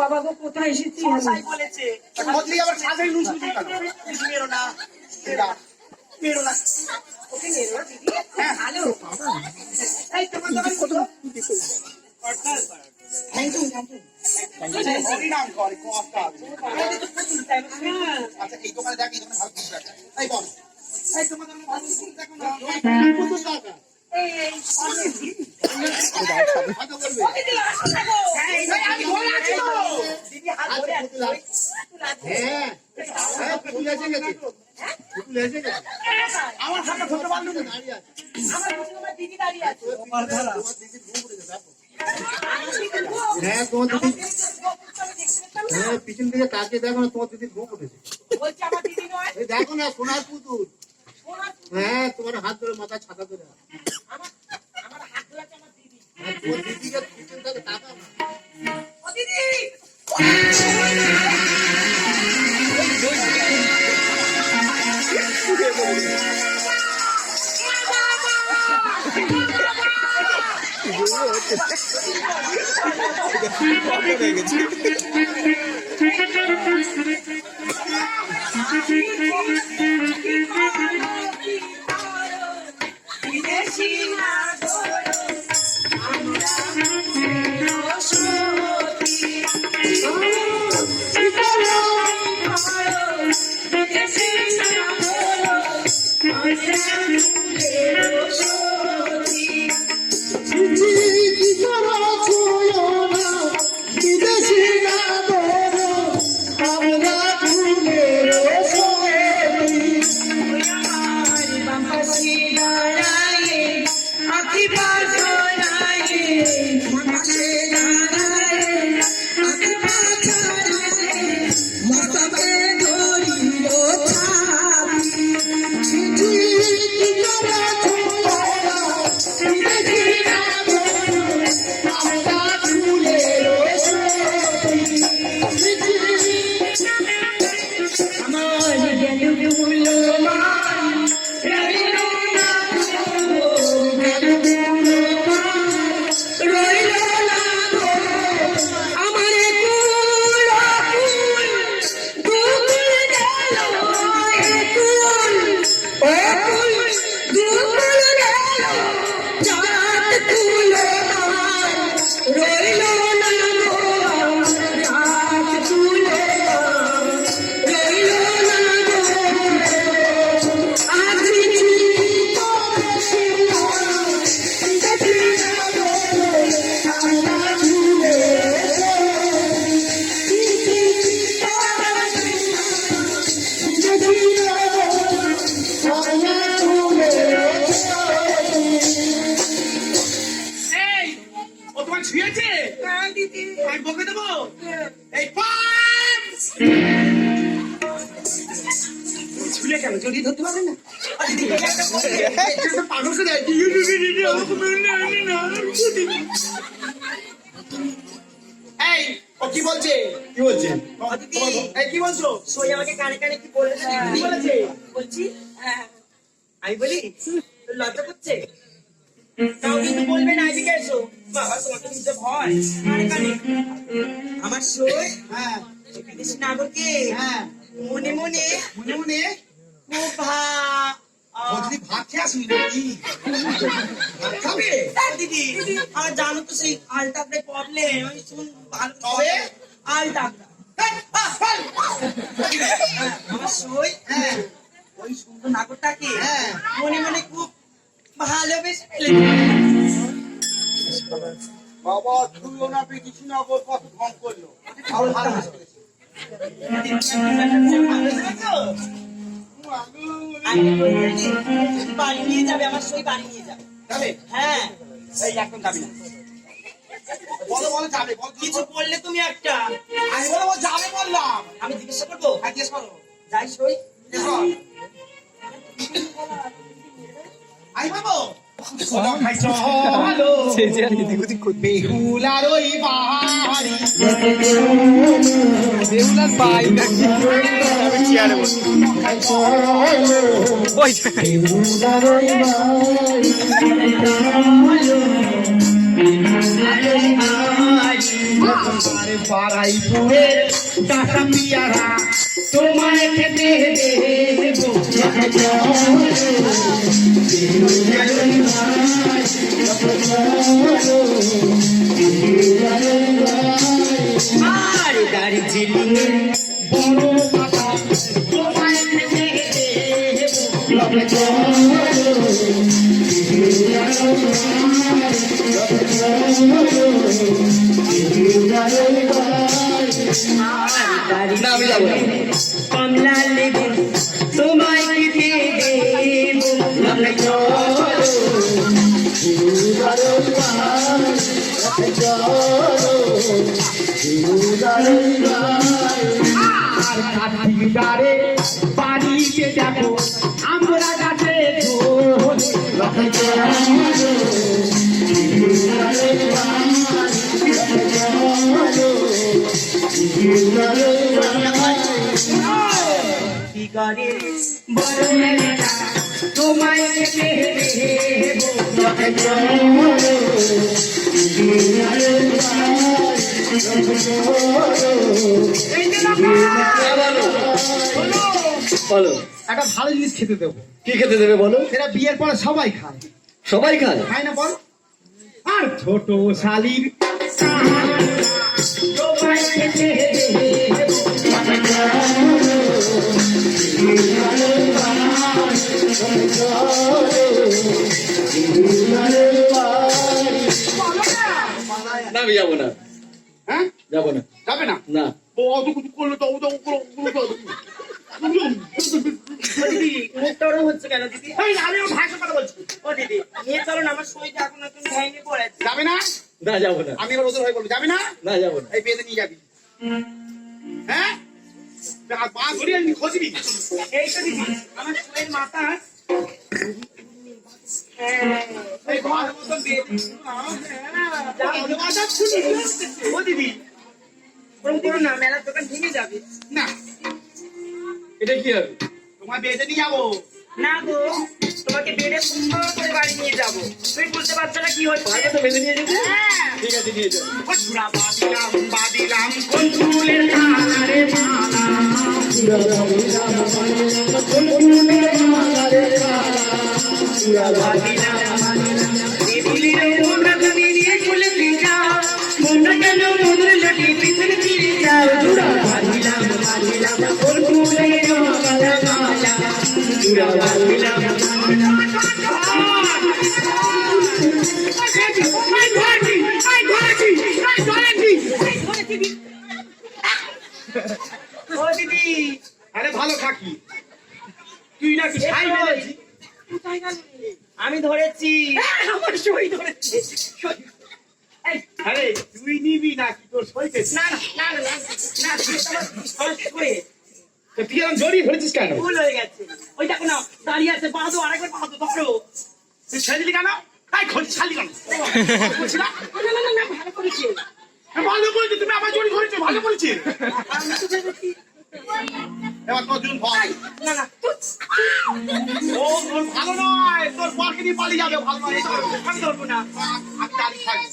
বাবা গো কোথায় এসেছি বলেছে আমার হাতে ছোট বান্ধব দাঁড়িয়ে আছে, আমার দিদি দাঁড়িয়ে আছে। হ্যাঁ তোমার দিদি, হ্যাঁ পিছন দিকে তাকিয়ে দেখো না, তোমার দিদির ঘুম উঠেছে। দেখো না সোনার পুতুল, হ্যাঁ তোমার হাত ধরে মাথায় ছাতা ধরে, তোমার দিদিকে পিছন থেকে তাকাও না। জড়িয়ে ধরতে পারবেন না? কি বলছে? কি বলছে? কি বলছো? সই আমাকে কানে কানে কি বলেছে? কি বলেছে? বলছি আমি বলি লজ্জা করছে, তাও কিন্তু বলবে না। এদিকে এসো বাবা, তোমাকে নিতে ভয়। কানে কানে আমার সই, হ্যাঁ বিদেশি নাগরকে মনে মনে মনে মনে খুব ভাত খেয়ে আসবি নাকি? খাবে দিদি। আর জানো তো সেই আলটাপড়ে প্রবলেম, আমি শুন ভালো আলটাপড়া আমার সই, ওই সুন্দর নাগরটাকে মনে মনে খুব ভালোবেসে ফেলে। বাবা তুইও না পেয়েছি নগর কত কম করলো, বাড়ি নিয়ে যাবে, আমার সই বাড়ি নিয়ে যাবে। হ্যাঁ একদম যাবি না, বলো বলো যাবে, কিছু বললে তুমি একটা, আমি বলো যাবে বললাম, আমি জিজ্ঞাসা করবো। জিজ্ঞেস করো, যাই সই গাড়ি পাবো ভাই চলো বেহুলার ওই বাড়ি বেহুলার পাই নাকি চেয়ারে বসে ওই পাড়াই পুরে টাকা পিয়ারা তোমায় খেতে দেবো আর দার্জিলিং বড় কথা তোমায় খেতে দেবো না আমি যাবো না কমলা লেবু তোমায় খেতে দেবো আর কাঠিদারে বাড়িতে দেখো আমরা গাছে তোমায় বলো একটা ভালো জিনিস খেতে দেবো। কি খেতে দেবে বলো সেটা বিয়ের পরে সবাই খায়, সবাই খায় খায় না বল? আর ছোট শালির তোমায় খেতে না আমি যাবো না হ্যাঁ, যাবো না যাবে না? না ও অত কিছু করলো তো দিদি মুখটা ওরম হচ্ছে কেন দিদি? আমিও ভাইকে কথা বলছি। ও দিদি নিয়ে চলো না, আমার শরীরটা এখন একটু ভেঙে পড়েছে। যাবে না? না যাবো না আমি এবার ওদের হয়ে বলবো, যাবে না? না যাবো না এই বিয়েতে নিয়ে যাবি, হ্যাঁ? আর পা ধরিয়ে নিয়ে খসবি। এই তো দিদি আমার শরীর মাথা এই ভালো মতন বিয়ে দিবি। ও দিদি ওরম করো না, মেলার দোকান ভেঙে যাবে। না, এটা কি হবে তোমার বিয়েতে নিয়ে যাবো। না গো, তোমাকে বেড়ে সুন্দর করে বাড়ি নিয়ে যাবো। তুমি বুঝতে পারছো না কি হচ্ছে? পারবে তো বেঁধে নিয়ে যেতে হ্যাঁ। ঠিক আছে নিয়ে যাবো ওঠুরা বাদিলাম কোন ফুলের কালারে মালা। দিদির মোনা তুমি নিয়ে চলে যাও, মোনা কেন মধুর লটি পিছনে ফিরে যাও। জুড়া বাদিলাম কোন ফুলের কালারে মালা। জুড়া বাদিলাম ও দিদি, আরে ভালো থাকি, তুই নাকি ছাই মেরেছি? আমি ধরেছি, আমার সই ধরেছে। আরে তুই নিবি নাকি তোর সইতে? না না না না না, আমার সই তুই এরকম জড়িয়ে ধরেছিস কেন? ভুল হয়ে গেছে। ওই দেখো না দাঁড়িয়ে আছে, বাঁধো আরেকবার বাঁধো, ধরো। তুই ছেড়ে দিলি কেন? তাই খোঁজ ছাড়লি কেন? বলছি না? না না না না, ভালো করেছি। ভালো করেছি, তুমি আমার জড়ি ধরেছো, ভালো করেছি। আমি তো ভেবেছি এবার তোর জন্য ভয়। না না ও তোর ভালো নয়, তোর বরকে নিয়ে পালিয়ে যাবে, ভালো নয়। আমি ধরবো না। আমি দাঁড়িয়ে থাকবো,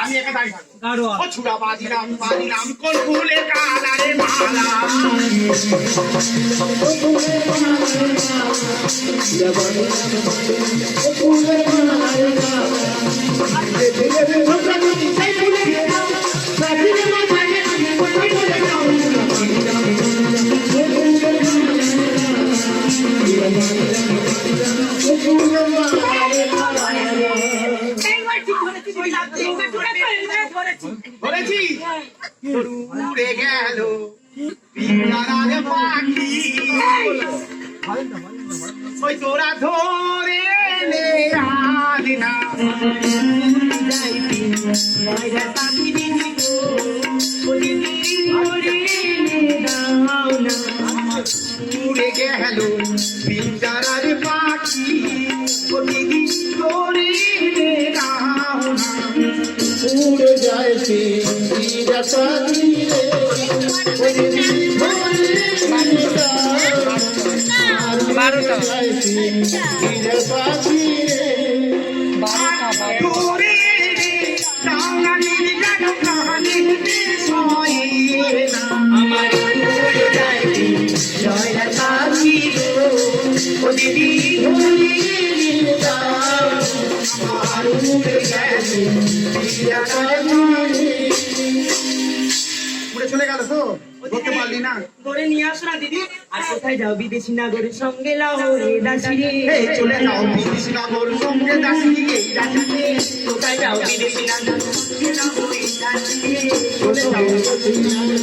আমি একা দাঁড়িয়ে থাকবো। গাড়োয়া ও ছুড়া বাজিলাম কোন ফুলের কালারে মালা। ধরেছি তোর উড়ে গেল পিয়ারার পাখি, ওই তোরা ধরে নে আজ না উড়ে গেল পিয়ারার পাখি। যাইছি নিজের পাখি রে দূরে টাঙ্গানির গান কাহানি বিষয় না আমার দূরে যাইতি জয়লা পাখি গো ও দিদি ধরে দাও আমার দূরে যাইতি উড়ে চলে গেল তো ধরতে পারলি না ধরে নিয়ে আসো না দিদি আর কোথায় যাও বিদেশি নাগরের সঙ্গে লাহোরে দাসি রে চলে যাও বিদেশি নাগর সঙ্গে দাসি রে কোথায় যাও বিদেশি নাগরের সঙ্গে লাহোরে দাসি রে চলে যাও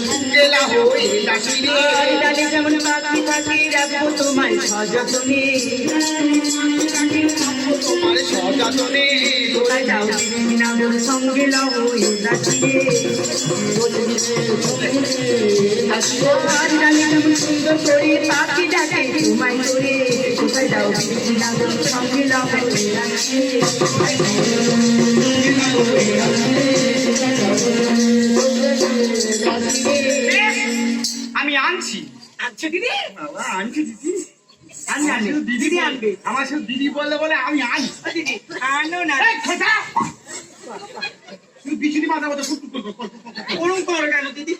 সঙ্গে লাহোরে দাসি রে ডালে যেমন পাখি পাখি রাখবো তোমায় সযত্নে তোমার সযত্নে কোথায় যাও বিদেশি নাগরের সঙ্গে লাহোরে দাসি রে ডালে যেমন সুন্দর করে পাখি ডাকে তোমায় করে কোথায় যাও বিদেশি নাগরের সঙ্গে লাহোরে দাসি রে আমি আনছি আচ্ছা দিদি বাবা আনছি দিদি আমি আনবে দিদি আনবে আমার সাথে দিদি বললে বলে আমি আনি ও দিদি আনো না এই খোঁজা তুই বিচুনি মাথা মতো ওরম করো কেন দিদি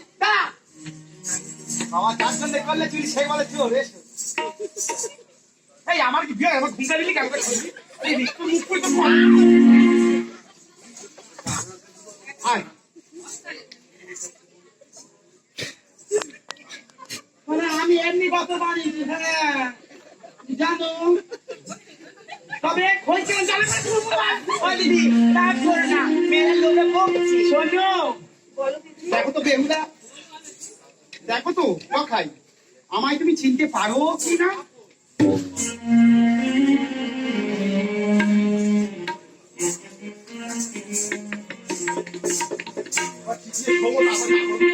বাবা যার জন্য করলে তুই সেই বলে তুই রে এই আমার কি বিয়ে আমার ঘুমটা দিলি কেন এই তুই মুখ করে তো আয় মানে আমি এমনি কত পারি হ্যাঁ জানো তবে খোঁজে জানো না ও দিদি রাগ করো না মেয়ের লোকে বকছি শোনো বলো দিদি দেখো তো বেহুদা দেখো তো খাই আমায় তুমি চিনতে পারো কি না খবর